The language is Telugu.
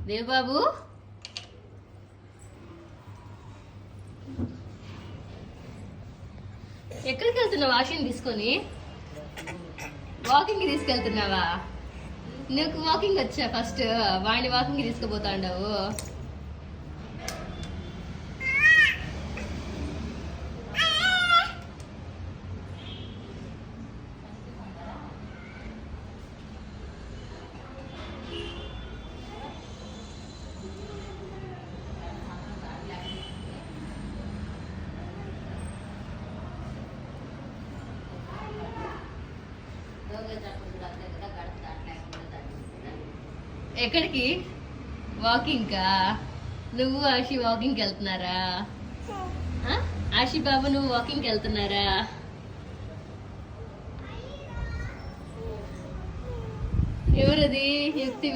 దేవబాబు ఎక్కడికి వెళ్తున్నావు? ఆశని తీసుకొని వాకింగ్ తీసుకెళ్తున్నావా? నీకు వాకింగ్ వచ్చా? ఫస్ట్ వాడిని వాకింగ్ తీసుకుపోతా ఉండవు. ఎక్కడికి? వాకింగ్ కా? నువ్వు ఆశి వాకింగ్కి వెళ్తున్నారా? ఆశి బాబు నువ్వు వాకింగ్కి వెళ్తున్నారా? ఎవరది? యుక్తి